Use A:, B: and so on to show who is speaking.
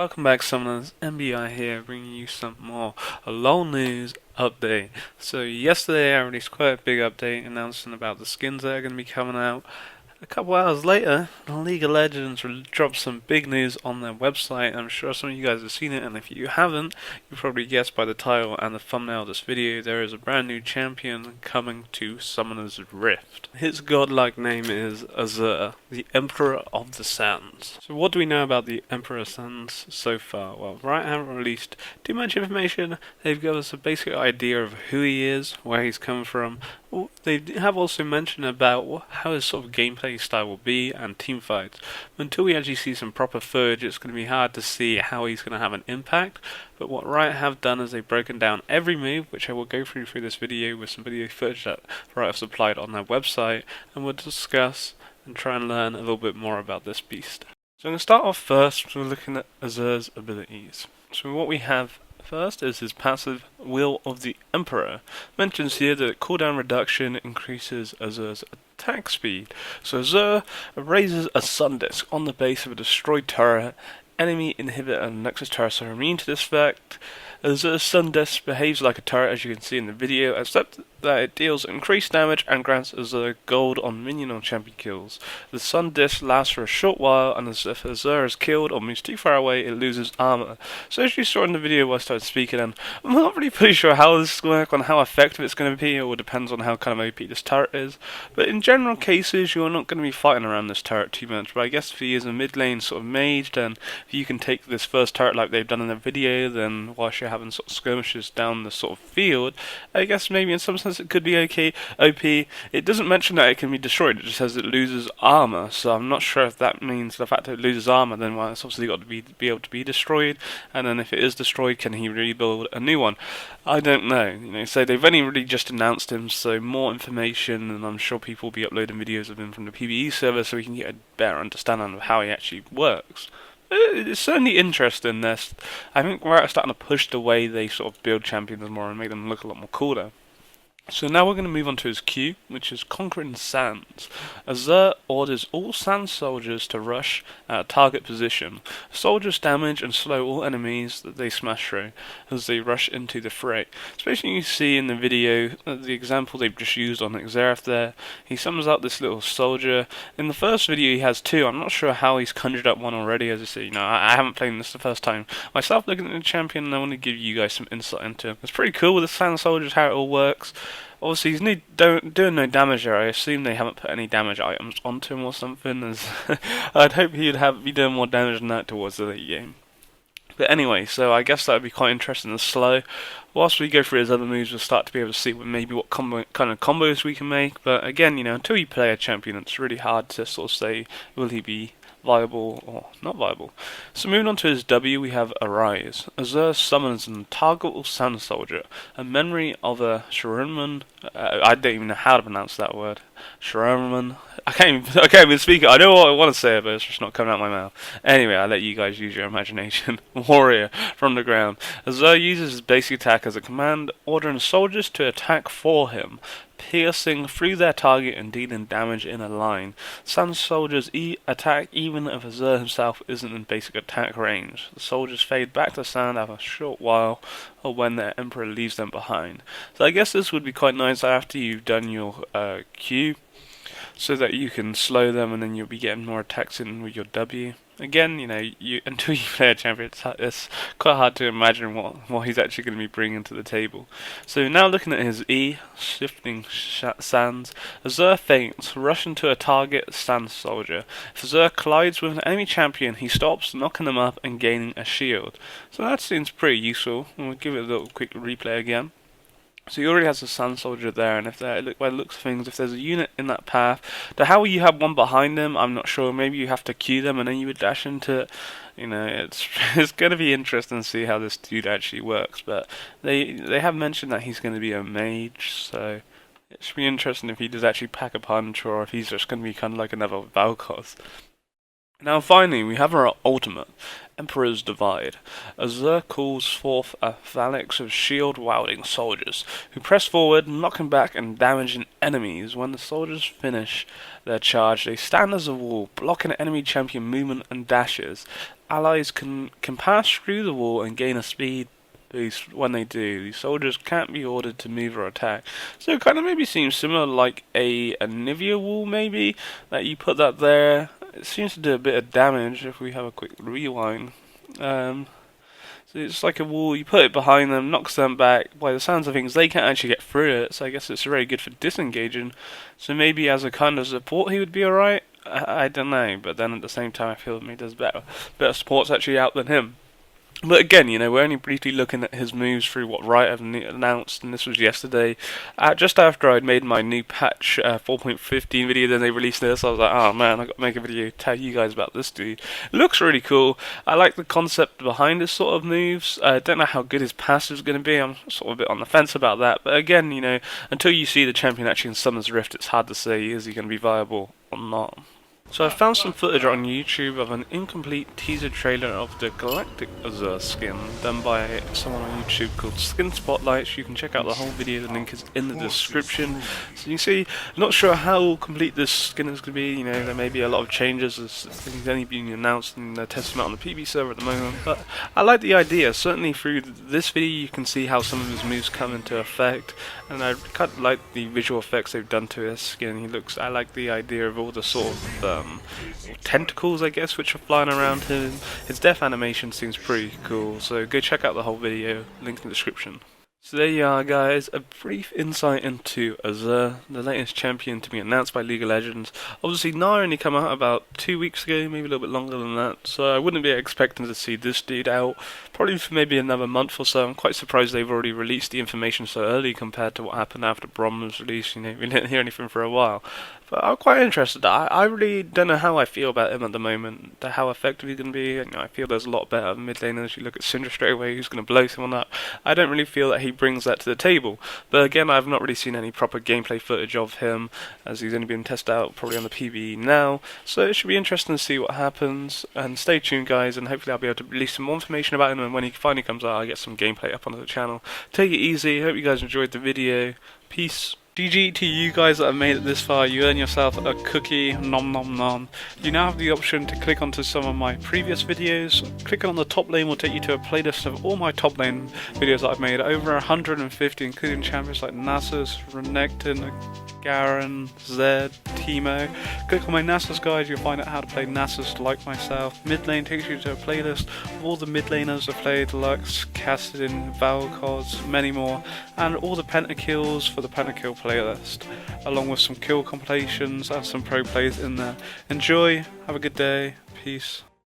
A: Welcome back, Summoners. MBI here, bringing you some more LoL news update. So yesterday I released quite a big update announcing about the skins that are going to be coming out. A couple hours later, League of Legends dropped some big news on their website. I'm sure some of you guys have seen it, and if you haven't, you probably guessed by the title and the thumbnail of this video, there is a brand new champion coming to Summoner's Rift. His godlike name is Azir, the Emperor of the Sands. So what do we know about the Emperor of Sands so far? Well, Riot haven't released too much information. They've given us a basic idea of who he is, where he's come from. They have also mentioned about how his sort of gameplay style will be and team fights. But until we actually see some proper footage, it's going to be hard to see how he's going to have an impact. But what Riot have done is they've broken down every move, which I will go through this video with some video footage that Riot have supplied on their website, and we'll discuss and try and learn a little bit more about this beast. So I'm going to start off first with looking at Azir's abilities. So what we have first is his passive Will of the Emperor. Mentions here that cooldown reduction increases Azir's attack speed. So Azir raises a sun disk on the base of a destroyed turret. Enemy inhibitor and Nexus turrets are immune to this effect. Azir's sun disk behaves like a turret, as you can see in the video, except that it deals increased damage and grants Azir gold on minion or champion kills. The sun disk lasts for a short while, and if Azir is killed or moves too far away, it loses armor. So as you saw in the video while I started speaking, and I'm not really pretty sure how this is going to work, on how effective it's going to be. It all depends on how kind of OP this turret is. But in general cases, you're not going to be fighting around this turret too much. But I guess if he is a mid lane sort of mage, then if you can take this first turret like they've done in the video, then whilst you're having sort of skirmishes down the sort of field, I guess maybe in some sense it could be okay. OP. It doesn't mention that it can be destroyed, it just says it loses armor, so I'm not sure if that means the fact that it loses armor, then well, it's obviously got to be able to be destroyed, and then if it is destroyed, can he rebuild a new one? I don't know. So they've only really just announced him, so more information, and I'm sure people will be uploading videos of him from the PvE server so we can get a better understanding of how he actually works. It's certainly interesting. I think we're starting to push the way they sort of build champions more and make them look a lot more cooler. So now we're going to move on to his Q, which is Conquering Sands. Azir orders all Sand soldiers to rush at a target position. Soldiers damage and slow all enemies that they smash through as they rush into the fray. Especially you see in the video, the example they've just used on Xerath there. He sums up this little soldier. In the first video he has two. I'm not sure how he's conjured up one already, as I say. I haven't played this the first time myself looking at the champion, and I want to give you guys some insight into it. It's pretty cool with the Sand soldiers, how it all works. Obviously, he's doing no damage there. I assume they haven't put any damage items onto him or something. As I'd hope he'd be doing more damage than that towards the late game. But anyway, so I guess that would be quite interesting and slow. Whilst we go through his other moves, we'll start to be able to see maybe what kind of combos we can make. But again, until you play a champion, it's really hard to sort of say, will he be viable or not viable. So moving on to his W, we have Arise. Azir summons an targetable Sand Soldier, a memory of a Shuriman. I don't even know how to pronounce that word. Shuriman. I can't even speak it. I know what I want to say, but it's just not coming out my mouth. Anyway, I'll let you guys use your imagination. Warrior from the ground. Azir uses his basic attack as a command, ordering soldiers to attack for him, piercing through their target and dealing damage in a line. Sand soldiers attack even if Azir himself isn't in basic attack range. The soldiers fade back to sand after a short while, or when their emperor leaves them behind. So I guess this would be quite nice after you've done your Q, so that you can slow them and then you'll be getting more attacks in with your W. Again, until you play a champion, it's quite hard to imagine what he's actually going to be bringing to the table. So now looking at his E, Shifting Sands, Azir feints, rushing to a target Sand Soldier. If Azir collides with an enemy champion, he stops, knocking them up and gaining a shield. So that seems pretty useful. We'll give it a little quick replay again. So he already has a Sand Soldier there, and by the looks of things, if there's a unit in that path, how will you have one behind them? I'm not sure. Maybe you have to queue them and then you would dash into it. It's going to be interesting to see how this dude actually works. But they have mentioned that he's going to be a mage, so it should be interesting if he does actually pack a punch or if he's just going to be kind of like another Valkos. Now finally, we have our ultimate, Emperor's Divide. Azir calls forth a phalanx of shield-wielding soldiers, who press forward, knocking back and damaging enemies. When the soldiers finish their charge, they stand as a wall, blocking enemy champion movement and dashes. allies can pass through the wall and gain a speed boost when they do. These soldiers can't be ordered to move or attack. So it kind of maybe seems similar like a Nivea wall maybe, that you put that there. It seems to do a bit of damage if we have a quick rewind. So it's like a wall, you put it behind them, knocks them back. By the sounds of things, they can't actually get through it, so I guess it's very good for disengaging. So maybe as a kind of support he would be alright. I don't know, but then at the same time I feel that he does better support's actually out than him. But again, you know, we're only briefly looking at his moves through what Riot have announced, and this was yesterday. Just after I'd made my new patch 4.15 video, then they released this. I was like, oh man, I've got to make a video to tell you guys about this dude. It looks really cool. I like the concept behind his sort of moves. I don't know how good his passive is going to be. I'm sort of a bit on the fence about that. But again, you know, until you see the champion actually in Summon's Rift, it's hard to say, is he going to be viable or not. So I found some footage on YouTube of an incomplete teaser trailer of the Galactic Azir skin done by someone on YouTube called Skin Spotlights. You can check out the whole video, the link is in the description. So you can see, not sure how complete this skin is going to be, you know, there may be a lot of changes as things only being announced and they're testing it on the PB server at the moment, but I like the idea. Certainly through this video you can see how some of his moves come into effect, and I kind of like the visual effects they've done to his skin. I like the idea of all the sort of tentacles, I guess, which are flying around him. His death animation seems pretty cool, so go check out the whole video, link in the description. So there you are, guys, a brief insight into Azir, the latest champion to be announced by League of Legends. Obviously, Nara only came out about 2 weeks ago, maybe a little bit longer than that, so I wouldn't be expecting to see this dude out probably for maybe another month or so. I'm quite surprised they've already released the information so early compared to what happened after Brom was released. You know, we didn't hear anything for a while. But I'm quite interested. I really don't know how I feel about him at the moment, how effective he's going to be. You know, I feel there's a lot better mid laners. You look at Syndra straight away, who's going to blow someone up. I don't really feel that he brings that to the table. But again, I've not really seen any proper gameplay footage of him, as he's only been tested out probably on the PvE now. So it should be interesting to see what happens. And stay tuned, guys, and hopefully I'll be able to release some more information about him, and when he finally comes out, I'll get some gameplay up onto the channel. Take it easy. Hope you guys enjoyed the video. Peace. GG to you guys that have made it this far. You earn yourself a cookie, nom nom nom. You now have the option to click onto some of my previous videos. Clicking on the top lane will take you to a playlist of all my top lane videos that I've made, over 150, including champions like Nasus, Renekton, Garen, Zed, Teemo. Click on my Nasus guide, you'll find out how to play Nasus like myself. Mid lane takes you to a playlist of all the mid laners I've played, Lux, Kassadin, Valkods, many more, and all the pentakills for the pentakill playlist, along with some kill compilations and some pro plays in there. Enjoy, have a good day, peace.